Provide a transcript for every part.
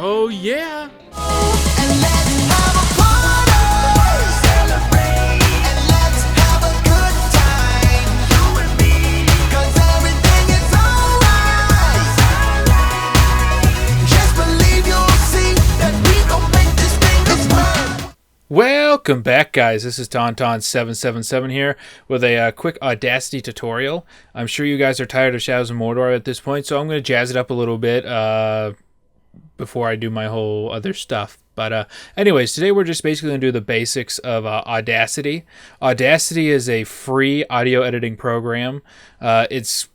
Oh yeah! And let's have a party, celebrate, and let's have a good time, you and me, 'cause everything is alright. Just believe you'll see that we gon' make this thing explode. Welcome back, guys. This is Tauntaun777 here with a quick Audacity tutorial. I'm sure you guys are tired of Shadows of Mordor at this point, so I'm going to jazz it up a little bit before I do my whole other stuff. But anyways, today we're just basically going to do the basics of Audacity. Audacity is a free audio editing program. It's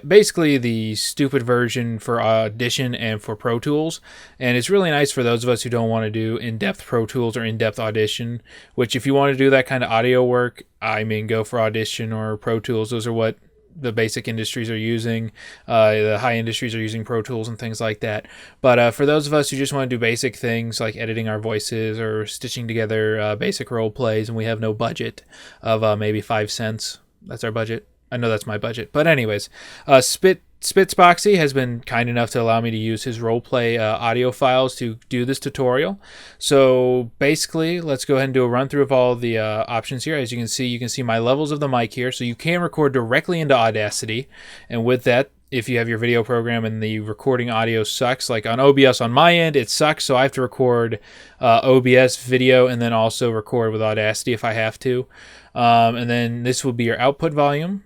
basically the stupid version for Audition and for Pro Tools, and it's really nice for those of us who don't want to do in-depth Pro Tools or in-depth Audition, which if you want to do that kind of audio work, I mean, go for Audition or Pro Tools. Those are what the basic industries are using. The high industries are using Pro Tools and things like that. But for those of us who just want to do basic things like editing our voices or stitching together basic role plays, and we have no budget of maybe 5 cents, that's our budget. I know that's my budget. But anyways, Spitsboxy has been kind enough to allow me to use his roleplay audio files to do this tutorial. So basically, let's go ahead and do a run through of all the options here. As you can see my levels of the mic here. So you can record directly into Audacity. And with that, if you have your video program and the recording audio sucks, like on OBS on my end, it sucks. So I have to record OBS video and then also record with Audacity if I have to. And then this will be your output volume.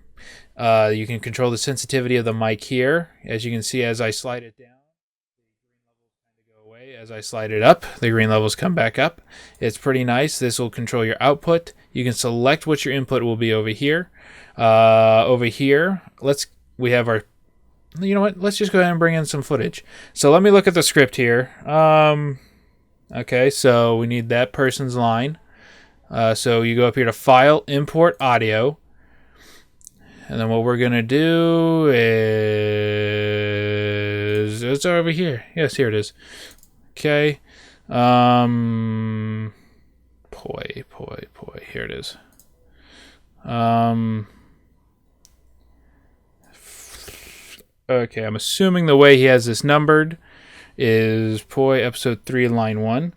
You can control the sensitivity of the mic here. As you can see, as I slide it down, the green levels kind of go away. As I slide it up, the green levels come back up. It's pretty nice. This will control your output. You can select what your input will be over here. Over here, we have our, you know what? Let's just go ahead and bring in some footage. So let me look at the script here. Okay, so we need that person's line. So you go up here to File, Import Audio. And then what we're going to do is... It's over here. Yes, here it is. Okay. Boy. Here it is. Okay, I'm assuming the way he has this numbered is Poi episode 3, line 1.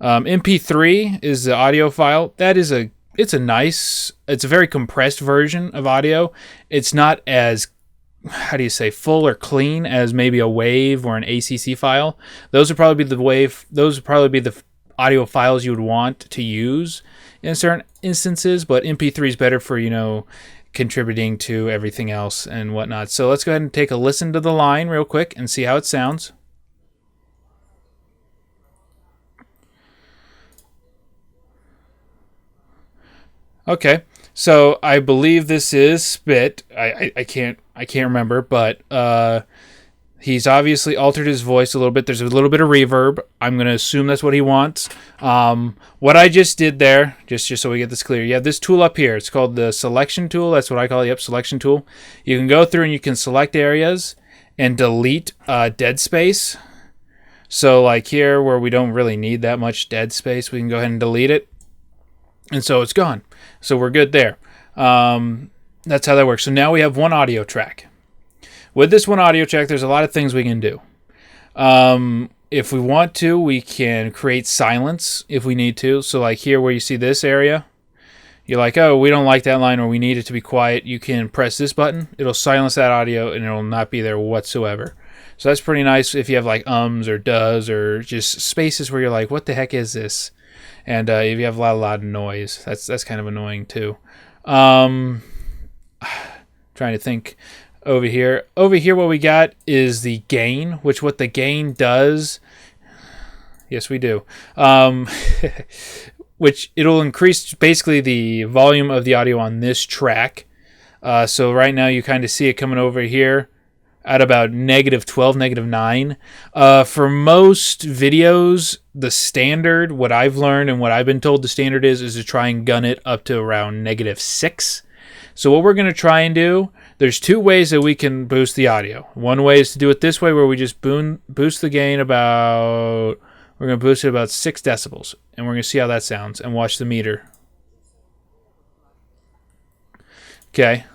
MP3 is the audio file. It's a very compressed version of audio. It's not as, full or clean as maybe a WAV or an ACC file. Those would probably be the audio files you would want to use in certain instances, but MP3 is better for, contributing to everything else and whatnot. So let's go ahead and take a listen to the line real quick and see how it sounds. Okay, so I believe this is Spit. I can't remember, but he's obviously altered his voice a little bit. There's a little bit of reverb. I'm gonna assume that's what he wants. What I just did there, just so we get this clear, you have this tool up here. It's called the selection tool. That's what I call it. Yep, selection tool. You can go through and you can select areas and delete dead space. So like here, where we don't really need that much dead space, we can go ahead and delete it. And so it's gone. So we're good there. That's how that works. So now we have one audio track. With this one audio track, there's a lot of things we can do. If we want to, we can create silence if we need to. So like here where you see this area, you're like, oh, we don't like that line or we need it to be quiet. You can press this button. It'll silence that audio and it'll not be there whatsoever. So that's pretty nice if you have like ums or does or just spaces where you're like, what the heck is this? And if you have a lot of noise, that's kind of annoying too. Trying to think over here. Over here what we got is the gain, which what the gain does... Yes, we do. Which it'll increase basically the volume of the audio on this track. So right now you kind of see it coming over here at about -12, -9. For most videos, the standard, what I've learned and what I've been told the standard is to try and gun it up to around -6. So what we're going to try and do, there's two ways that we can boost the audio. One way is to do it this way, where we just boost the gain we're going to boost it about 6 decibels. And we're going to see how that sounds and watch the meter. Okay.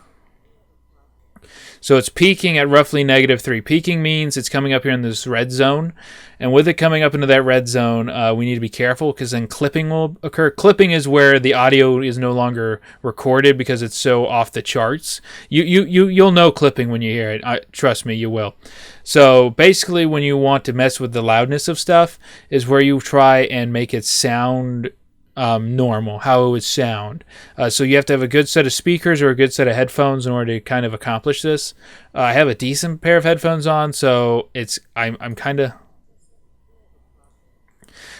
So it's peaking at roughly -3. Peaking means it's coming up here in this red zone. And with it coming up into that red zone, we need to be careful because then clipping will occur. Clipping is where the audio is no longer recorded because it's so off the charts. You'll know clipping when you hear it. Trust me, you will. So basically when you want to mess with the loudness of stuff is where you try and make it sound normal, how it would sound. So you have to have a good set of speakers or a good set of headphones in order to kind of accomplish this. I have a decent pair of headphones on, so I'm kind of...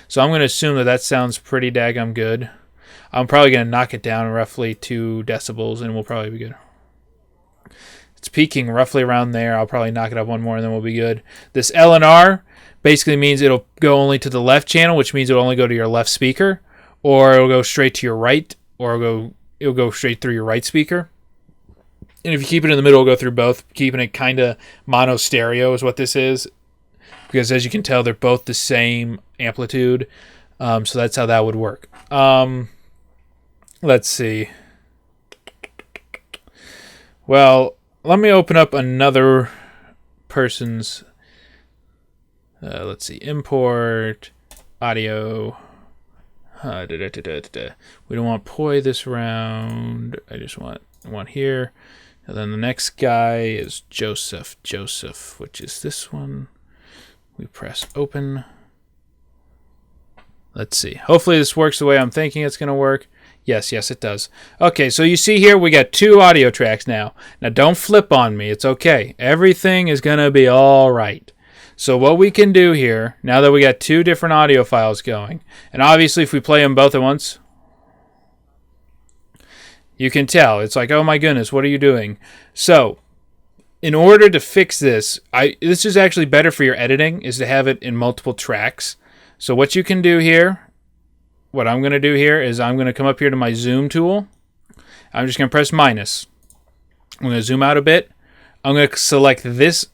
So I'm going to assume that sounds pretty daggum good. I'm probably going to knock it down roughly 2 decibels, and we'll probably be good. It's peaking roughly around there. I'll probably knock it up one more, and then we'll be good. This L and R basically means it'll go only to the left channel, which means it'll only go to your left speaker, or it'll go straight to your right, or it'll go straight through your right speaker. And if you keep it in the middle, it'll go through both. Keeping it kind of mono stereo is what this is, because as you can tell, they're both the same amplitude. So that's how that would work. Let's see. Well, let me open up another person's. Let's see. Import audio. We don't want poi this round. I just want here. And then the next guy is Joseph, which is this one. We press open. Let's see. Hopefully this works the way I'm thinking it's going to work. Yes, it does. Okay, so you see here we got 2 audio tracks now. Now don't flip on me. It's okay. Everything is going to be all right. So what we can do here, now that we got 2 different audio files going, and obviously if we play them both at once, you can tell. It's like, oh my goodness, what are you doing? So in order to fix this, this is actually better for your editing, is to have it in multiple tracks. So what you can do here, what I'm going to do here is I'm going to come up here to my zoom tool. I'm just going to press minus. I'm going to zoom out a bit. I'm going to select this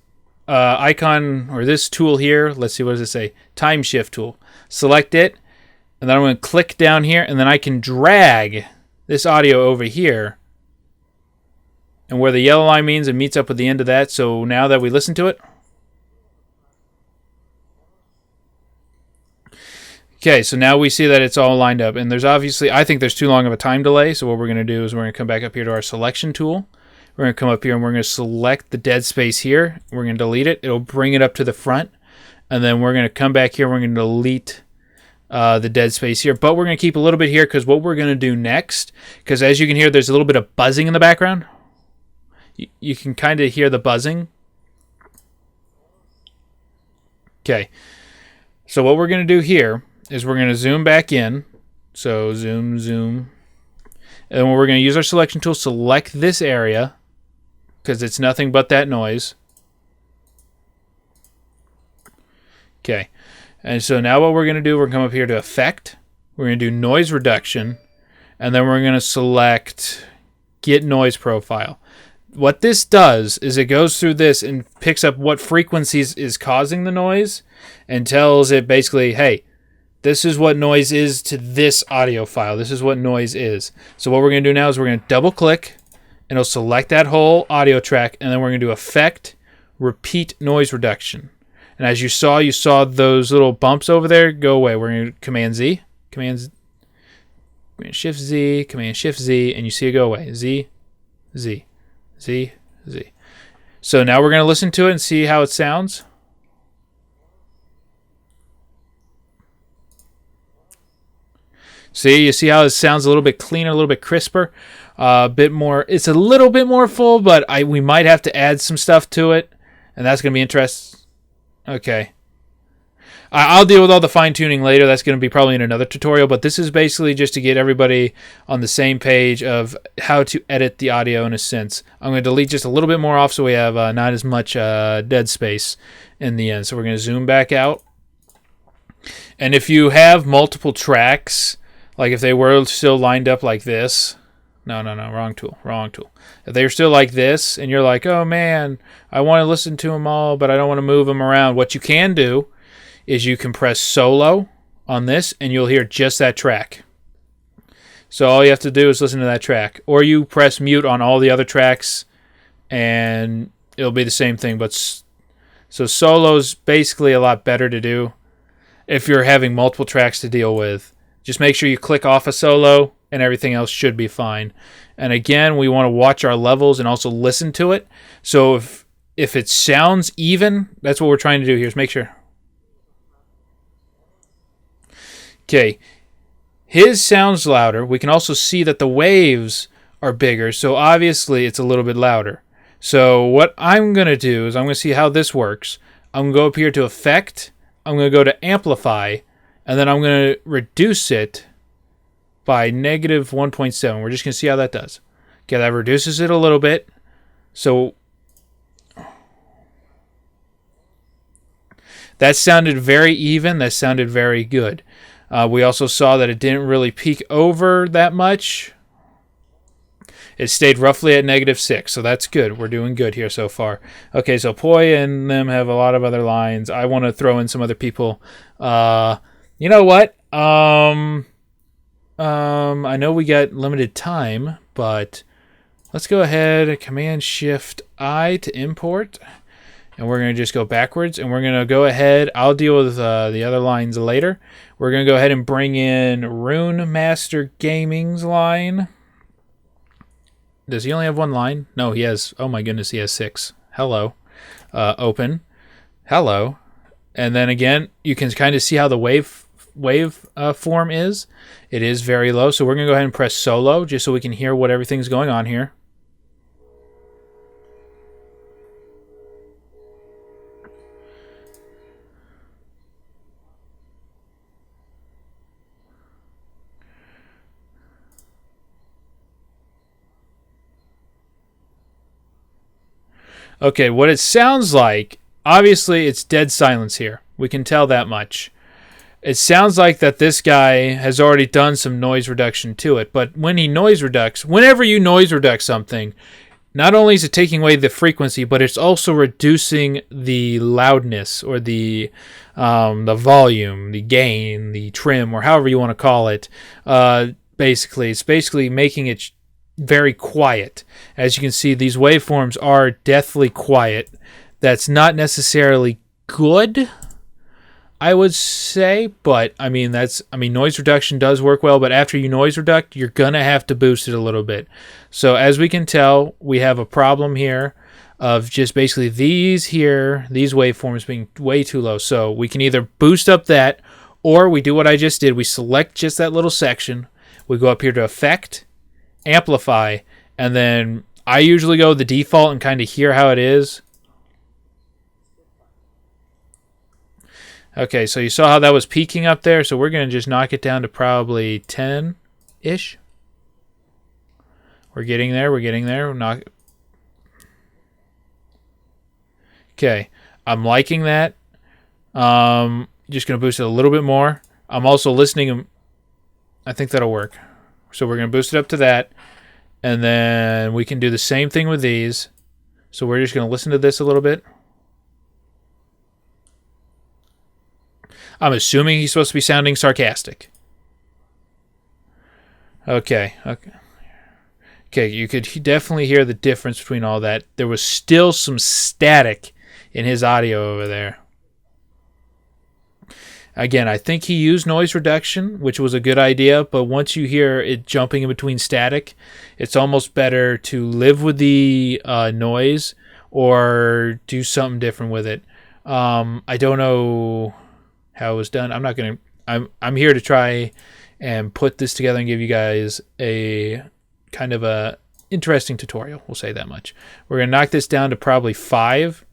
icon or this tool here. Let's see, what does it say? Time shift tool. Select it, and then I'm going to click down here, and then I can drag this audio over here. And where the yellow line means it meets up with the end of that. So now that we listen to it. Okay, so now we see that it's all lined up. And there's obviously, I think there's too long of a time delay. So what we're going to do is we're going to come back up here to our selection tool. We're going to come up here and we're going to select the dead space here. We're going to delete it. It'll bring it up to the front. And then we're going to come back here. We're going to delete the dead space here. But we're going to keep a little bit here because what we're going to do next, because as you can hear, there's a little bit of buzzing in the background. You can kind of hear the buzzing. Okay. So what we're going to do here is we're going to zoom back in. So zoom. And then we're going to use our selection tool, select this area because it's nothing but that noise. Okay. And so now what we're going to do, we're going to come up here to Effect. We're going to do Noise Reduction. And then we're going to select Get Noise Profile. What this does is it goes through this and picks up what frequencies is causing the noise and tells it basically, hey, this is what noise is to this audio file. This is what noise is. So what we're going to do now is we're going to double click and it'll select that whole audio track, and then we're going to do Effect, Repeat Noise Reduction. And as you saw those little bumps over there go away. We're going to Command Z, Command Shift Z, Command Shift Z, and you see it go away. Z. So now we're going to listen to it and see how it sounds. See, you see how it sounds a little bit cleaner, a little bit crisper, a bit more. It's a little bit more full, but we might have to add some stuff to it, and that's going to be interesting. Okay. I'll deal with all the fine-tuning later. That's going to be probably in another tutorial, but this is basically just to get everybody on the same page of how to edit the audio in a sense. I'm going to delete just a little bit more off so we have not as much dead space in the end. So we're going to zoom back out. And if you have multiple tracks, like if they were still lined up like this, no, wrong tool. If they're still like this and you're like, oh man, I want to listen to them all, but I don't want to move them around, what you can do is you can press solo on this and you'll hear just that track. So all you have to do is listen to that track. Or you press mute on all the other tracks and it'll be the same thing. But so solo's basically a lot better to do if you're having multiple tracks to deal with. Just make sure you click off a solo, and everything else should be fine. And again, we want to watch our levels and also listen to it. So if it sounds even, that's what we're trying to do here, is make sure. Okay, his sounds louder. We can also see that the waves are bigger, so obviously it's a little bit louder. So what I'm going to do is I'm going to see how this works. I'm going to go up here to Effect. I'm going to go to Amplify, and then I'm going to reduce it by negative 1.7. We're just going to see how that does. Okay, that reduces it a little bit. So that sounded very even. That sounded very good. We also saw that it didn't really peak over that much. It stayed roughly at -6, so that's good. We're doing good here so far. Okay, so Poi and them have a lot of other lines. I want to throw in some other people. You know what? I know we got limited time, but let's go ahead, Command-Shift-I to import, and we're going to just go backwards, and we're going to go ahead. I'll deal with the other lines later. We're going to go ahead and bring in Rune Master Gaming's line. Does he only have one line? No, he has, oh my goodness, he has 6. Hello. Open. Hello. And then again, you can kind of see how the wave form is. It is very low, so we're going to go ahead and press solo just so we can hear what everything's going on here. Okay, what it sounds like, obviously it's dead silence here. We can tell that much. It sounds like that this guy has already done some noise reduction to it, but when he noise reducts, whenever you noise reduce something, not only is it taking away the frequency, but it's also reducing the loudness or the volume, the gain, the trim, or however you want to call it. Basically, it's basically making it very quiet. As you can see, these waveforms are deathly quiet. That's not necessarily good, I would say, but I mean noise reduction does work well, but after you noise reduct, you're gonna have to boost it a little bit. So as we can tell, we have a problem here of just basically these waveforms being way too low. So we can either boost up that, or we do what I just did. We select just that little section. We go up here to Effect, Amplify, and then I usually go the default and kind of hear how it is. Okay, so you saw how that was peaking up there, so we're going to just knock it down to probably 10-ish. We're getting there, Okay, I'm liking that. Just going to boost it a little bit more. I'm also listening. I think that'll work. So we're going to boost it up to that. And then we can do the same thing with these. So we're just going to listen to this a little bit. I'm assuming he's supposed to be sounding sarcastic. Okay. You could definitely hear the difference between all that. There was still some static in his audio over there. Again, I think he used noise reduction, which was a good idea, but once you hear it jumping in between static, it's almost better to live with the noise or do something different with it. I don't know how it was done. I'm here to try and put this together and give you guys a kind of a interesting tutorial. We'll say that much. We're going to knock this down to probably 5.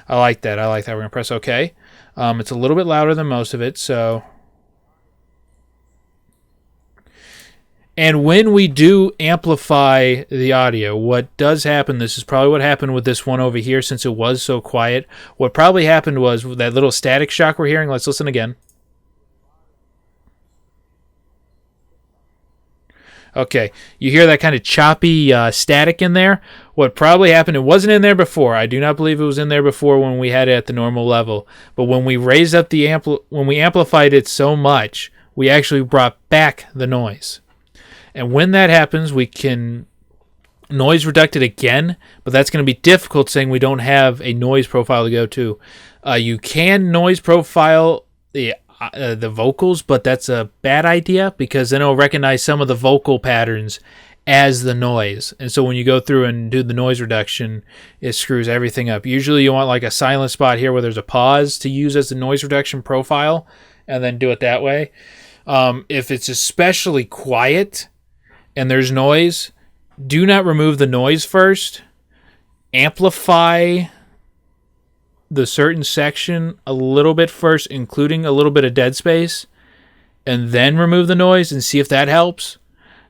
I like that. We're going to press OK. It's a little bit louder than most of it, so. And when we do amplify the audio, what does happen, this is probably what happened with this one over here since it was so quiet. What probably happened was that little static shock we're hearing. Let's listen again. Okay, you hear that kind of choppy static in there. What probably happened, it wasn't in there before. I do not believe it was in there before when we had it at the normal level. But when we raised up the when we amplified it so much, we actually brought back the noise. And when that happens, we can noise reduct it again, but that's going to be difficult saying we don't have a noise profile to go to. You can noise profile the vocals, but that's a bad idea because then it'll recognize some of the vocal patterns as the noise. And so when you go through and do the noise reduction, it screws everything up. Usually you want like a silent spot here where there's a pause to use as the noise reduction profile and then do it that way. If it's especially quiet and there's noise, do not remove the noise first. Amplify the certain section a little bit first, including a little bit of dead space, and then remove the noise and see if that helps.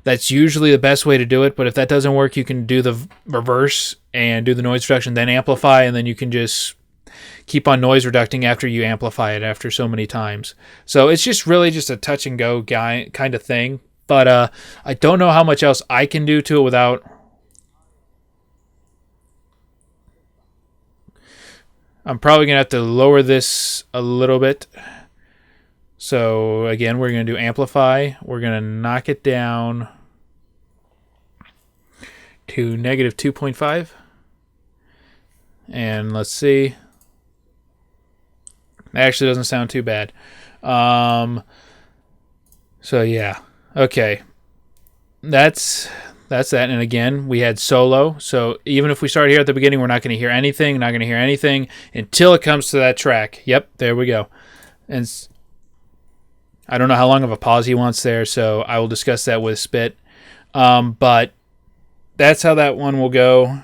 That's usually the best way to do it, but if that doesn't work, you can do the reverse and do the noise reduction, then amplify, and then you can just keep on noise reducting after you amplify it after so many times. So it's just really just a touch and go guy kind of thing, but I don't know how much else I can do to it without... I'm probably going to have to lower this a little bit. So again, we're going to do amplify. We're going to knock it down to negative 2.5. And let's see. It actually doesn't sound too bad. So yeah. Okay. That's that. And again, we had solo. So even if we start here at the beginning, we're not going to hear anything. Not going to hear anything until it comes to that track. Yep, there we go. And I don't know how long of a pause he wants there, so I will discuss that with Spit. But that's how that one will go.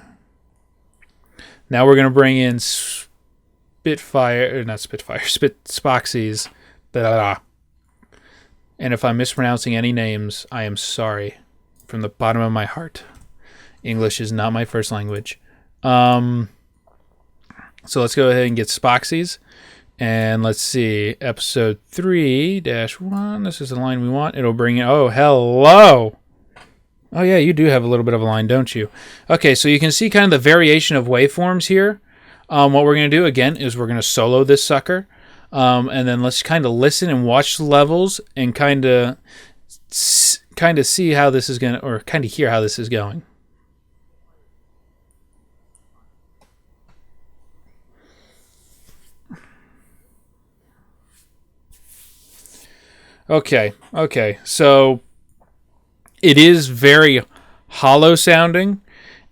Now we're going to bring in Spoxies. And if I'm mispronouncing any names, I am sorry from the bottom of my heart. English is not my first language. So let's go ahead and get Spoxies. And let's see, episode 3-1. This is the line we want. It'll bring in, oh, hello. Oh, yeah, you do have a little bit of a line, don't you? Okay, so you can see kind of the variation of waveforms here. What we're going to do, again, is we're going to solo this sucker. And then let's kind of listen and watch the levels and kind of see how this is going to, or kind of hear how this is going. Okay, so it is very hollow sounding,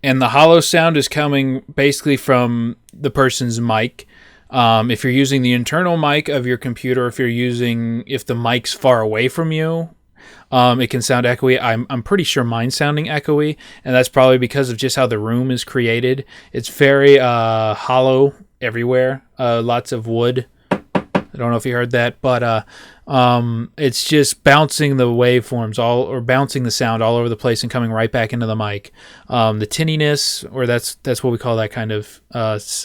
and the hollow sound is coming basically from the person's mic. If you're using the internal mic of your computer, if the mic's far away from you, it can sound echoey. I'm pretty sure mine's sounding echoey, and that's probably because of just how the room is created. It's very hollow everywhere, lots of wood. I don't know if you heard that, but it's just bouncing the waveforms bouncing the sound all over the place and coming right back into the mic. The tinniness, or that's what we call that kind of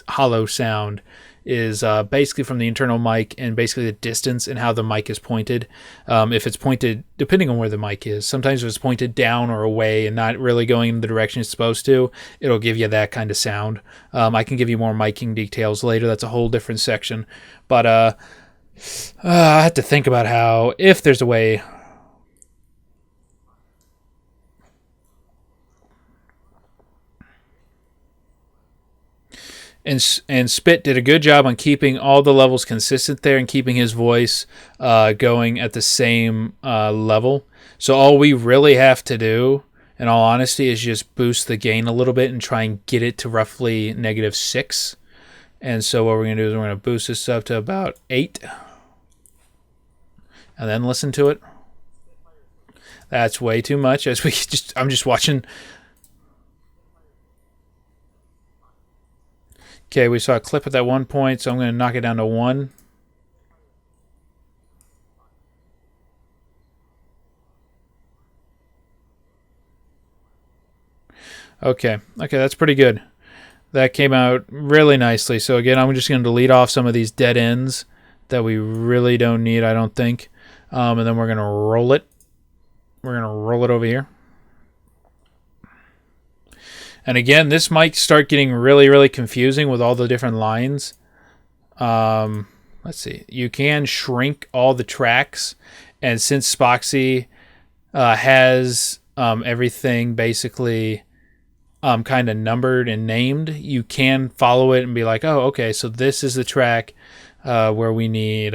hollow sound, is basically from the internal mic and basically the distance and how the mic is pointed. If it's pointed, depending on where the mic is, sometimes if it's pointed down or away and not really going in the direction it's supposed to, it'll give you that kind of sound. I can give you more miking details later. That's a whole different section. But I have to think about how, if there's a way... And Spit did a good job on keeping all the levels consistent there and keeping his voice going at the same level. So all we really have to do, in all honesty, is just boost the gain a little bit and try and get it to roughly -6. And so what we're going to do is we're going to boost this up to about 8. And then listen to it. That's way too much. I'm just watching... Okay, we saw a clip at that one point, so I'm going to knock it down to 1. Okay, that's pretty good. That came out really nicely. So again, I'm just going to delete off some of these dead ends that we really don't need, I don't think. And then we're going to roll it. We're going to roll it over here. And again, this might start getting really, really confusing with all the different lines. Let's see. You can shrink all the tracks. And since Spoxy has everything basically kind of numbered and named, you can follow it and be like, oh, okay, so this is the track where we need,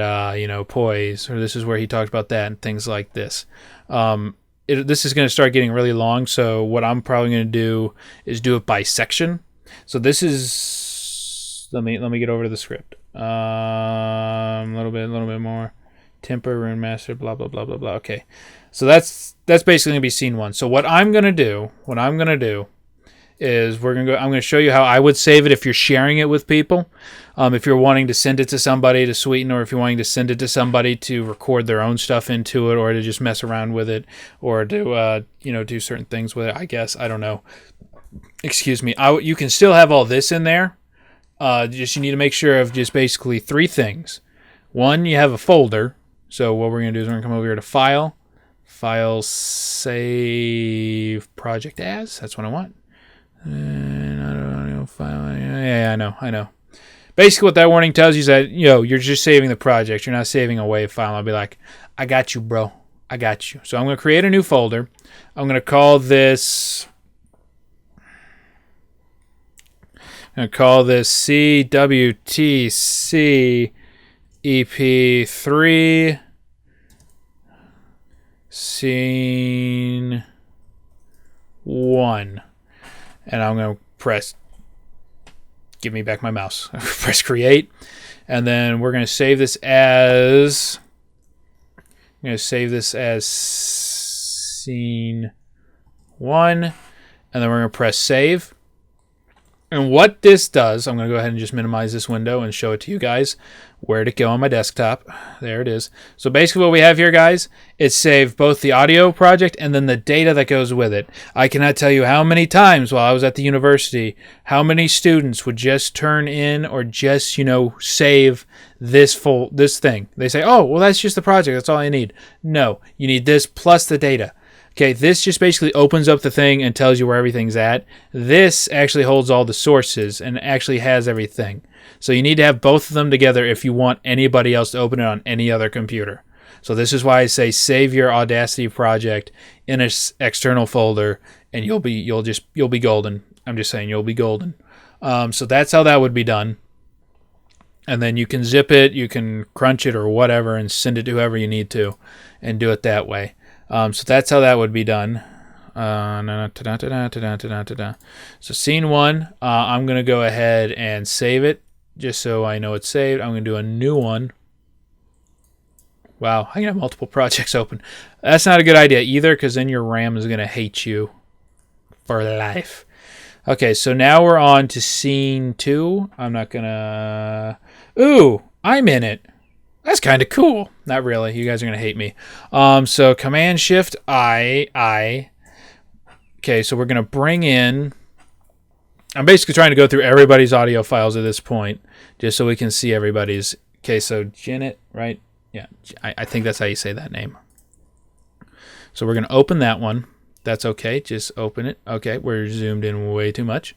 poise, or this is where he talked about that and things like this. This is going to start getting really long, so what I'm probably going to do is do it by section. So this is, let me get over to the script. A little bit more. Temper, rune master, blah blah blah blah blah. Okay, so that's basically gonna be scene 1. So what I'm gonna do is I'm gonna show you how I would save it if you're sharing it with people. If you're wanting to send it to somebody to sweeten, or if you're wanting to send it to somebody to record their own stuff into it, or to just mess around with it, or to do certain things with it. I guess, I don't know. Excuse me. You can still have all this in there. Just you need to make sure of just basically 3 things. 1, you have a folder. So what we're going to do is we're going to come over here to File, Save Project As. That's what I want. And I don't know, file. Yeah, I know. Basically, what that warning tells you is that you're just saving the project. You're not saving a WAV file. I'll be like, I got you, bro. I got you. So I'm going to create a new folder. I'm going to call this. CWTC EP3 Scene 1. And I'm going to press, give me back my mouse. Press create. And then we're going to save this as, Scene 1. And then we're going to press save. And what this does, I'm going to go ahead and just minimize this window and show it to you guys. Where'd it go on my desktop? There it is. So basically what we have here, guys, it saved both the audio project and then the data that goes with it. I cannot tell you how many times while I was at the university, how many students would just turn in or just, save this thing. They say, oh, well, that's just the project. That's all I need. No, you need this plus the data. Okay, this just basically opens up the thing and tells you where everything's at. This actually holds all the sources and actually has everything. So you need to have both of them together if you want anybody else to open it on any other computer. So this is why I say save your Audacity project in an external folder, and you'll be golden. I'm just saying you'll be golden. So that's how that would be done. And then you can zip it, you can crunch it or whatever, and send it to whoever you need to, and do it that way. So that's how that would be done. So scene 1, I'm going to go ahead and save it just so I know it's saved. I'm going to do a new one. Wow, I can have multiple projects open. That's not a good idea either, because then your RAM is going to hate you for life. Okay, so now we're on to scene 2. I'm not going to... Ooh, I'm in it. That's kind of cool. Not really. You guys are going to hate me. So Command-Shift-I. Okay, so we're going to bring in... I'm basically trying to go through everybody's audio files at this point, just so we can see everybody's. Okay, so Janet, right? Yeah, I think that's how you say that name. So we're going to open that one. That's okay. Just open it. Okay, we're zoomed in way too much.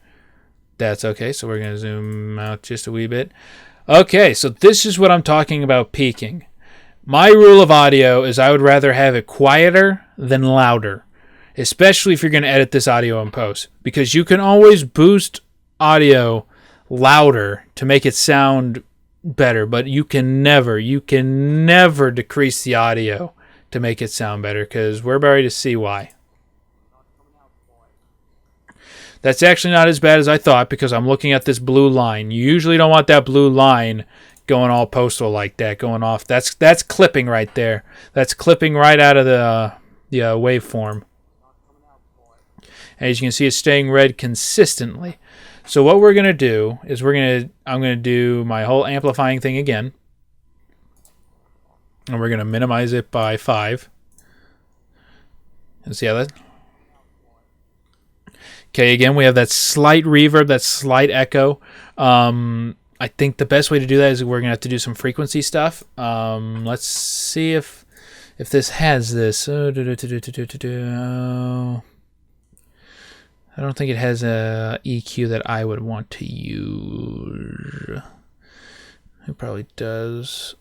That's okay. So we're going to zoom out just a wee bit. Okay, so this is what I'm talking about peaking. My rule of audio is I would rather have it quieter than louder, especially if you're going to edit this audio in post, because you can always boost audio louder to make it sound better, but you can never decrease the audio to make it sound better, because we're about to see why. That's actually not as bad as I thought, because I'm looking at this blue line. You usually don't want that blue line going all postal like that, going off. That's clipping right there. That's clipping right out of the waveform. As you can see, it's staying red consistently. So what we're going to do is I'm going to do my whole amplifying thing again. And we're going to minimize it by 5. And see how that... Okay, again, we have that slight reverb, that slight echo. I think the best way to do that is we're going to have to do some frequency stuff. Let's see if this has this. I don't think it has a EQ that I would want to use. It probably does.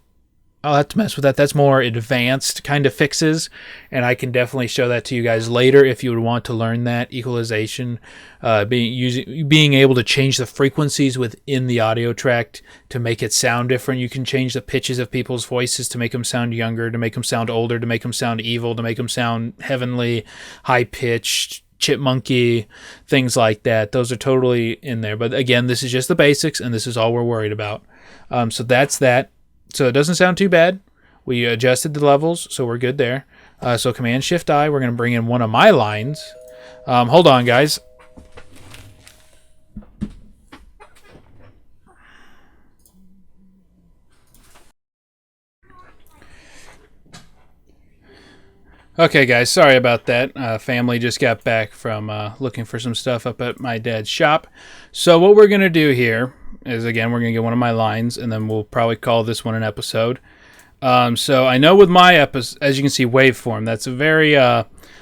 I'll have to mess with that. That's more advanced kind of fixes, and I can definitely show that to you guys later if you would want to learn that equalization, being able to change the frequencies within the audio track to make it sound different. You can change the pitches of people's voices to make them sound younger, to make them sound older, to make them sound evil, to make them sound heavenly, high pitched, chipmunky, things like that. Those are totally in there. But again, this is just the basics, and this is all we're worried about. So that's that. So it doesn't sound too bad. We adjusted the levels, so we're good there. So Command-Shift-I, we're going to bring in one of my lines. Hold on, guys. Okay, guys, sorry about that. Family just got back from looking for some stuff up at my dad's shop. So what we're going to do here is, again, we're going to get one of my lines, and then we'll probably call this one an episode. So I know with my episode, as you can see, waveform, that's a very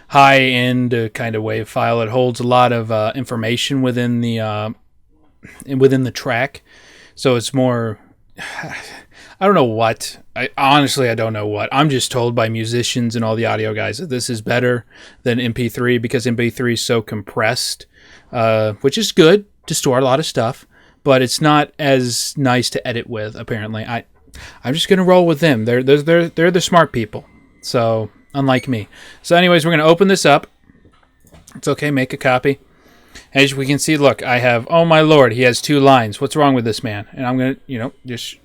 high-end kind of wave file. It holds a lot of information within the track. So it's more... I don't know what. I don't know what. I'm just told by musicians and all the audio guys that this is better than MP3 because MP3 is so compressed, which is good to store a lot of stuff, but it's not as nice to edit with. Apparently, I'm just gonna roll with them. They're the smart people. So unlike me. So anyways, we're gonna open this up. It's okay. Make a copy. As we can see, look, I have. Oh my lord, he has 2 lines. What's wrong with this man? And I'm gonna, just.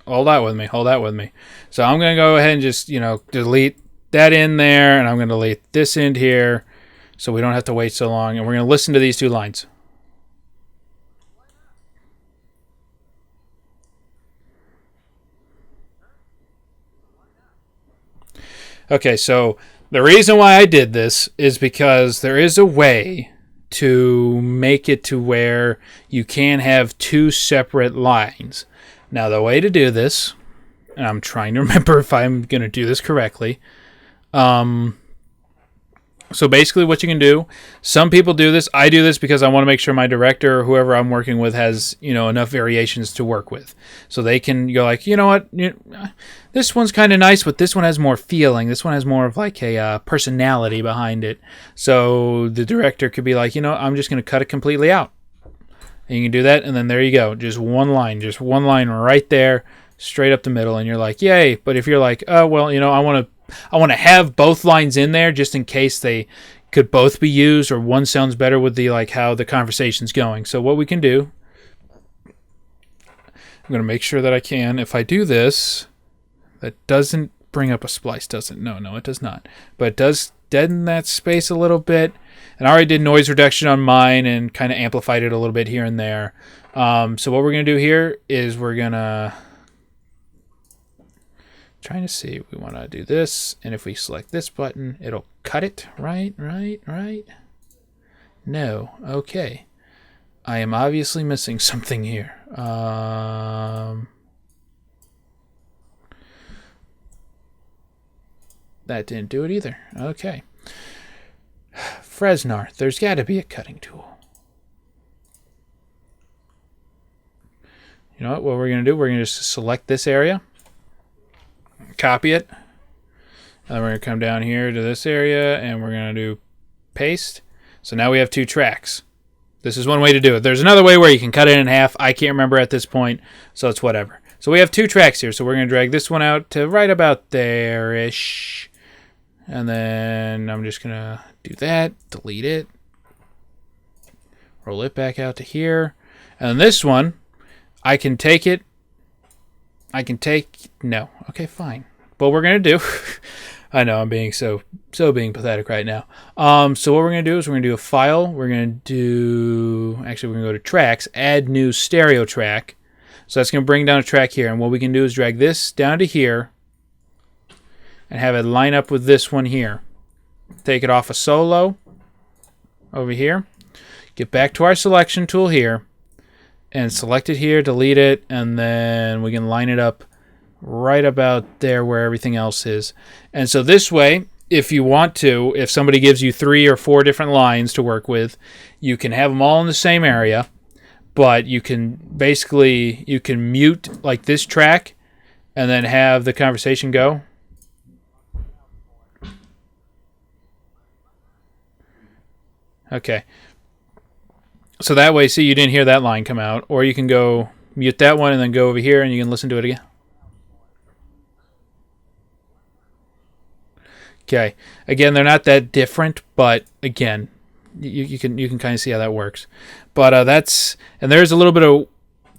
Hold that with me. Hold that with me. So I'm going to go ahead and just, delete that in there. And I'm going to delete this end here so we don't have to wait so long. And we're going to listen to these 2 lines. Okay, so the reason why I did this is because there is a way to make it to where you can have 2 separate lines. Now, the way to do this, and I'm trying to remember if I'm going to do this correctly. So basically what you can do, some people do this. I do this because I want to make sure my director or whoever I'm working with has, enough variations to work with. So they can go like, you know what, this one's kind of nice, but this one has more feeling. This one has more of like a personality behind it. So the director could be like, I'm just going to cut it completely out. And you can do that, and then there you go. Just one line right there, straight up the middle, and you're like, yay. But if you're like, oh, well, I want to have both lines in there just in case they could both be used or one sounds better with the how the conversation's going. So what we can do, I'm going to make sure that I can. If I do this, that doesn't bring up a splice, does it? No, it does not. But it does deaden that space a little bit. And I already did noise reduction on mine and kind of amplified it a little bit here and there. So what we're going to do here is we're going to... Trying to see, we want to do this. And if we select this button, it'll cut it. Right. No. Okay. I am obviously missing something here. That didn't do it either. Okay. Fresnar, there's got to be a cutting tool. You know what we're going to do? We're going to just select this area, copy it, and then we're going to come down here to this area, and we're going to do paste. So now we have 2 tracks. This is one way to do it. There's another way where you can cut it in half. I can't remember at this point, so it's whatever. So we have 2 tracks here, so we're going to drag this one out to right about there-ish. And then I'm just going to do that, delete it, roll it back out to here. And this one, I can take it. No. Okay, fine. What we're going to do, I know I'm being so being pathetic right now. So what we're going to do is we're going to do a file. We're going to go to tracks, add new stereo track. So that's going to bring down a track here. And what we can do is drag this down to here and have it line up with this one here. Take it off a solo over here. Get back to our selection tool here and select it here, delete it, and then we can line it up right about there where everything else is. And so this way, if you want to, if somebody gives you 3 or 4 different lines to work with, you can have them all in the same area, but you can mute like this track and then have the conversation go. Okay. So that way, see, you didn't hear that line come out. Or you can go mute that one and then go over here and you can listen to it again. Okay. Again, they're not that different, but again, you can kind of see how that works. But and there's a little bit of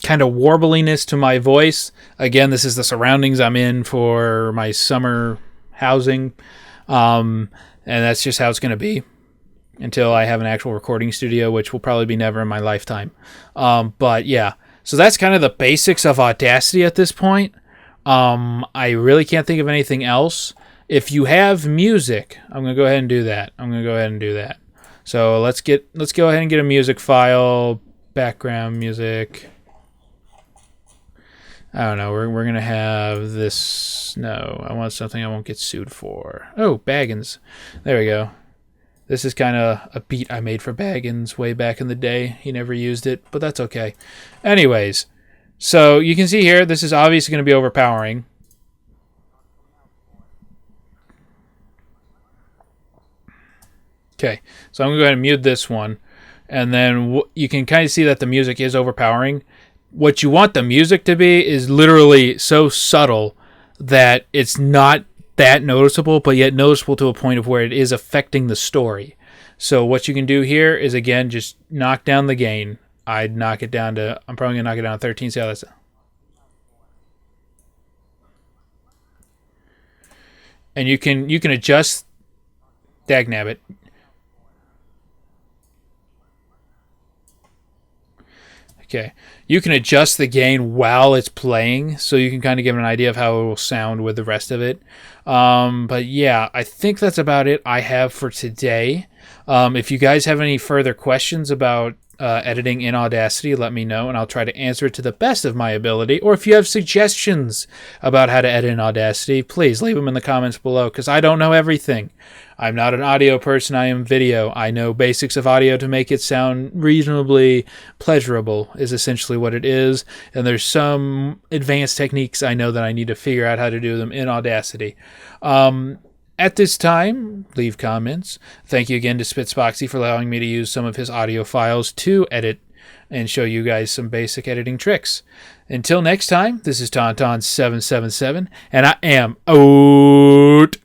kind of warbliness to my voice. Again, this is the surroundings I'm in for my summer housing. And that's just how it's going to be until I have an actual recording studio, which will probably be never in my lifetime. But yeah, so that's kind of the basics of Audacity at this point. I really can't think of anything else. If you have music, I'm going to go ahead and do that. So let's go ahead and get a music file, background music. I don't know. We're going to have this. No, I want something I won't get sued for. Oh, Baggins. There we go. This is kind of a beat I made for Baggins way back in the day. He never used it, but that's okay. Anyways, so you can see here, this is obviously going to be overpowering. Okay, so I'm going to go ahead and mute this one. And then you can kind of see that the music is overpowering. What you want the music to be is literally so subtle that it's not that noticeable, but yet noticeable to a point of where it is affecting the story. So what you can do here is, again, just knock down the gain. I'm probably going to knock it down to 13. See how that's... And you can adjust... Dagnabbit. Okay. You can adjust the gain while it's playing, so you can kind of give an idea of how it will sound with the rest of it. But yeah, I think that's about it I have for today. If you guys have any further questions about editing in Audacity, let me know, and I'll try to answer it to the best of my ability. Or if you have suggestions about how to edit in Audacity, please leave them in the comments below, because I don't know everything. I'm not an audio person, I am video. I know basics of audio to make it sound reasonably pleasurable is essentially what it is. And there's some advanced techniques I know that I need to figure out how to do them in Audacity. At this time, leave comments. Thank you again to Spitsboxy for allowing me to use some of his audio files to edit and show you guys some basic editing tricks. Until next time, this is Tauntaun777, and I am out.